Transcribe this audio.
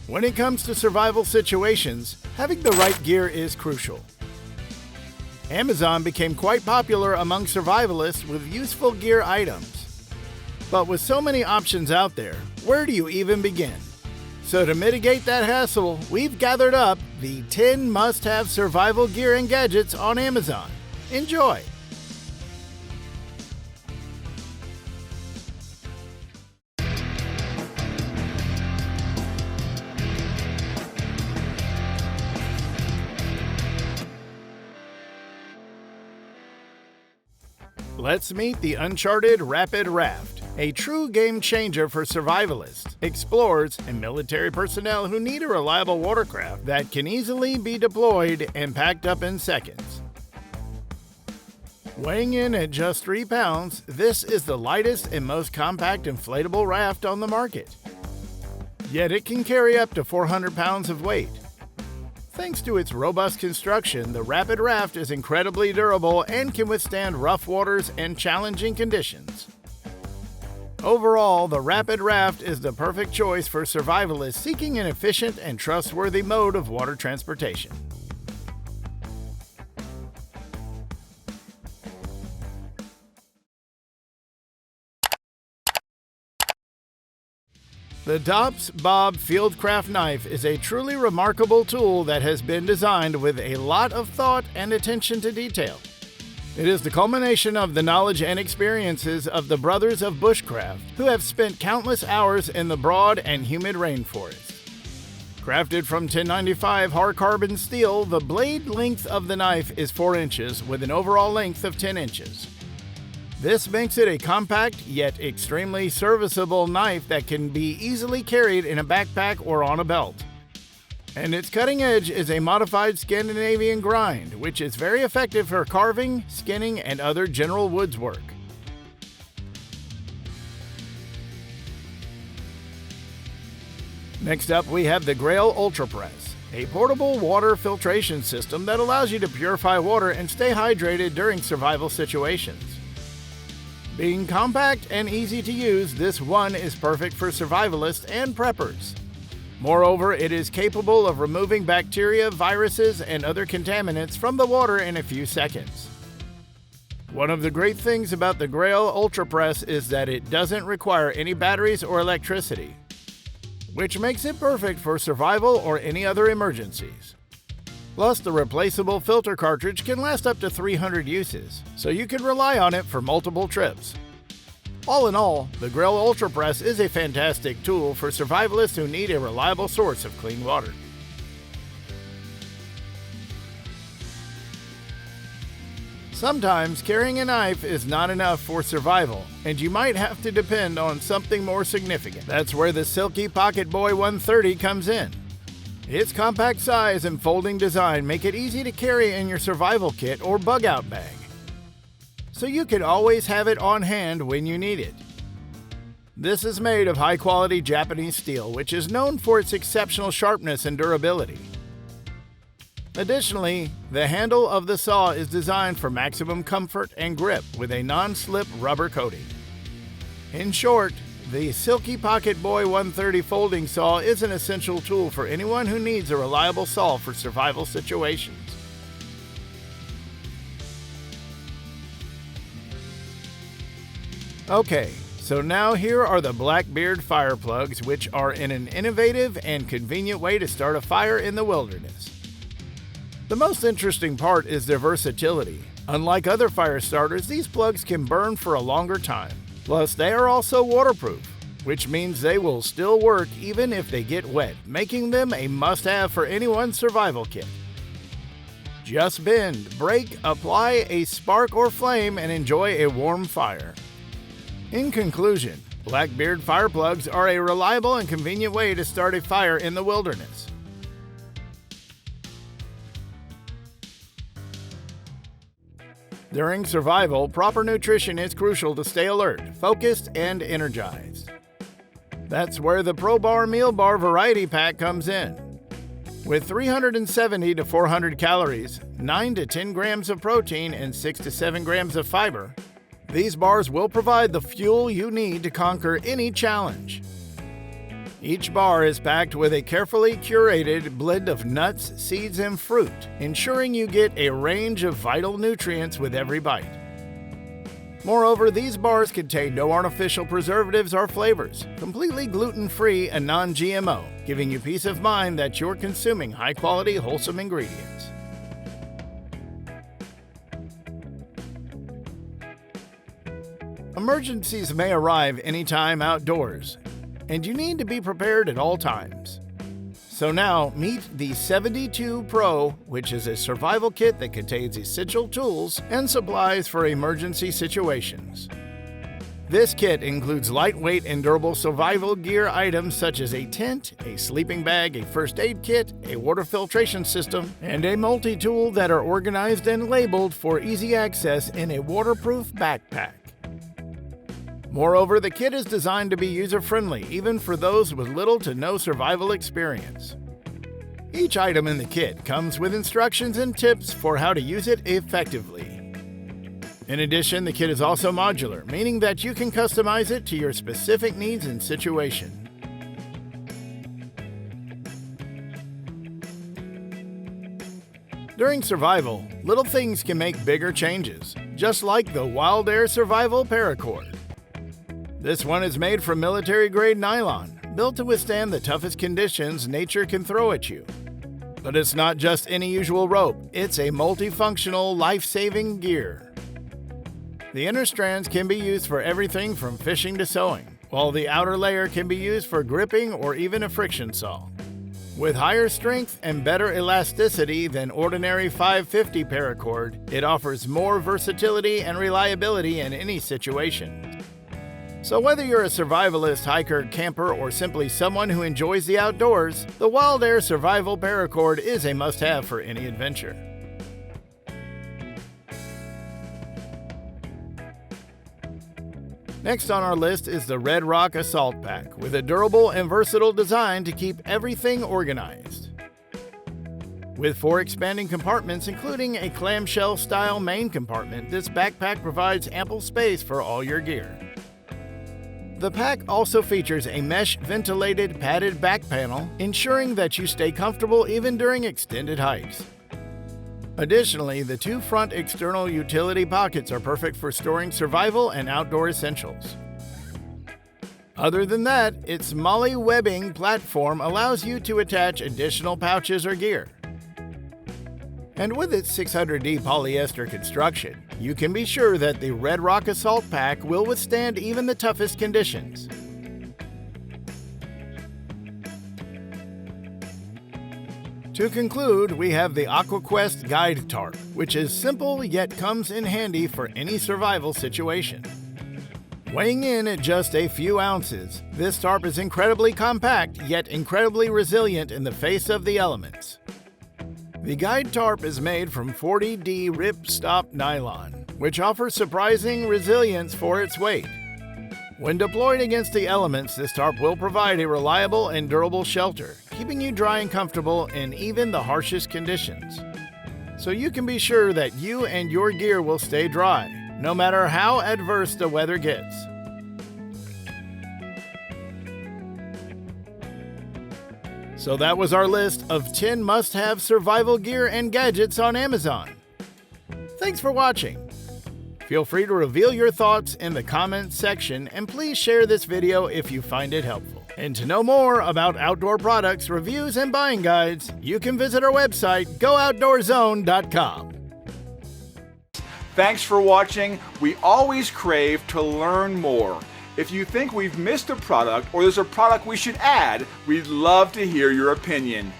When it comes to survival situations, having the right gear is crucial. Amazon became quite popular among survivalists with useful gear items. But with so many options out there, where do you even begin? So to mitigate that hassle, we've gathered up the 10 must-have survival gear and gadgets on Amazon. Enjoy! Let's meet the Uncharted Rapid Raft, a true game changer for survivalists, explorers, and military personnel who need a reliable watercraft that can easily be deployed and packed up in seconds. Weighing in at just 3 pounds, this is the lightest and most compact inflatable raft on the market. Yet it can carry up to 400 pounds of weight. Thanks to its robust construction, the Rapid Raft is incredibly durable and can withstand rough waters and challenging conditions. Overall, the Rapid Raft is the perfect choice for survivalists seeking an efficient and trustworthy mode of water transportation. The Tarp's Bob Fieldcraft knife is a truly remarkable tool that has been designed with a lot of thought and attention to detail. It is the culmination of the knowledge and experiences of the brothers of bushcraft who have spent countless hours in the broad and humid rainforest. Crafted from 1095 hard carbon steel, the blade length of the knife is 4 inches with an overall length of 10 inches. This makes it a compact yet extremely serviceable knife that can be easily carried in a backpack or on a belt. And its cutting edge is a modified Scandinavian grind, which is very effective for carving, skinning, and other general woods work. Next up, we have the Grail Ultra Press, a portable water filtration system that allows you to purify water and stay hydrated during survival situations. Being compact and easy to use, this one is perfect for survivalists and preppers. Moreover, it is capable of removing bacteria, viruses, and other contaminants from the water in a few seconds. One of the great things about the Grail Ultra Press is that it doesn't require any batteries or electricity, which makes it perfect for survival or any other emergencies. Plus, the replaceable filter cartridge can last up to 300 uses, so you can rely on it for multiple trips. All in all, the Grail Ultra Press is a fantastic tool for survivalists who need a reliable source of clean water. Sometimes carrying a knife is not enough for survival, and you might have to depend on something more significant. That's where the Silky PocketBoy 130 comes in. Its compact size and folding design make it easy to carry in your survival kit or bug-out bag, so you can always have it on hand when you need it. This is made of high-quality Japanese steel, which is known for its exceptional sharpness and durability. Additionally, the handle of the saw is designed for maximum comfort and grip with a non-slip rubber coating. In short, the Silky PocketBoy 130 folding saw is an essential tool for anyone who needs a reliable saw for survival situations. Okay, so now here are the Blackbeard fire plugs, which are an innovative and convenient way to start a fire in the wilderness. The most interesting part is their versatility. Unlike other fire starters, these plugs can burn for a longer time. Plus, they are also waterproof, which means they will still work even if they get wet, making them a must-have for anyone's survival kit. Just bend, break, apply a spark or flame, and enjoy a warm fire. In conclusion, Blackbeard fire plugs are a reliable and convenient way to start a fire in the wilderness. During survival, proper nutrition is crucial to stay alert, focused, and energized. That's where the Pro Bar Meal Bar Variety Pack comes in. With 370 to 400 calories, 9 to 10 grams of protein, and 6 to 7 grams of fiber, these bars will provide the fuel you need to conquer any challenge. Each bar is packed with a carefully curated blend of nuts, seeds, and fruit, ensuring you get a range of vital nutrients with every bite. Moreover, these bars contain no artificial preservatives or flavors, completely gluten-free and non-GMO, giving you peace of mind that you're consuming high-quality, wholesome ingredients. Emergencies may arrive anytime outdoors, and you need to be prepared at all times. So now, meet the 72 Pro, which is a survival kit that contains essential tools and supplies for emergency situations. This kit includes lightweight and durable survival gear items such as a tent, a sleeping bag, a first aid kit, a water filtration system, and a multi-tool that are organized and labeled for easy access in a waterproof backpack. Moreover, the kit is designed to be user-friendly, even for those with little to no survival experience. Each item in the kit comes with instructions and tips for how to use it effectively. In addition, the kit is also modular, meaning that you can customize it to your specific needs and situation. During survival, little things can make bigger changes, just like the WILDAIR Survival Paracord. This one is made from military-grade nylon, built to withstand the toughest conditions nature can throw at you. But it's not just any usual rope, it's a multifunctional, life-saving gear. The inner strands can be used for everything from fishing to sewing, while the outer layer can be used for gripping or even a friction saw. With higher strength and better elasticity than ordinary 550 paracord, it offers more versatility and reliability in any situation. So whether you're a survivalist, hiker, camper, or simply someone who enjoys the outdoors, the WILDAIR Survival Paracord is a must-have for any adventure. Next on our list is the Red Rock Assault Pack, with a durable and versatile design to keep everything organized. With 4 expanding compartments, including a clamshell-style main compartment, this backpack provides ample space for all your gear. The pack also features a mesh-ventilated padded back panel, ensuring that you stay comfortable even during extended hikes. Additionally, the 2 front external utility pockets are perfect for storing survival and outdoor essentials. Other than that, its MOLLE webbing platform allows you to attach additional pouches or gear. And with its 600D polyester construction, you can be sure that the Red Rock Assault Pack will withstand even the toughest conditions. To conclude, we have the AquaQuest Guide Tarp, which is simple yet comes in handy for any survival situation. Weighing in at just a few ounces, this tarp is incredibly compact yet incredibly resilient in the face of the elements. The Guide Tarp is made from 40D ripstop nylon, which offers surprising resilience for its weight. When deployed against the elements, this tarp will provide a reliable and durable shelter, keeping you dry and comfortable in even the harshest conditions. So you can be sure that you and your gear will stay dry, no matter how adverse the weather gets. So that was our list of 10 must-have survival gear and gadgets on Amazon. Thanks for watching. Feel free to reveal your thoughts in the comments section, and please share this video if you find it helpful. And to know more about outdoor products, reviews, and buying guides, you can visit our website, GoOutdoorZone.com. Thanks for watching. We always crave to learn more. If you think we've missed a product or there's a product we should add, we'd love to hear your opinion.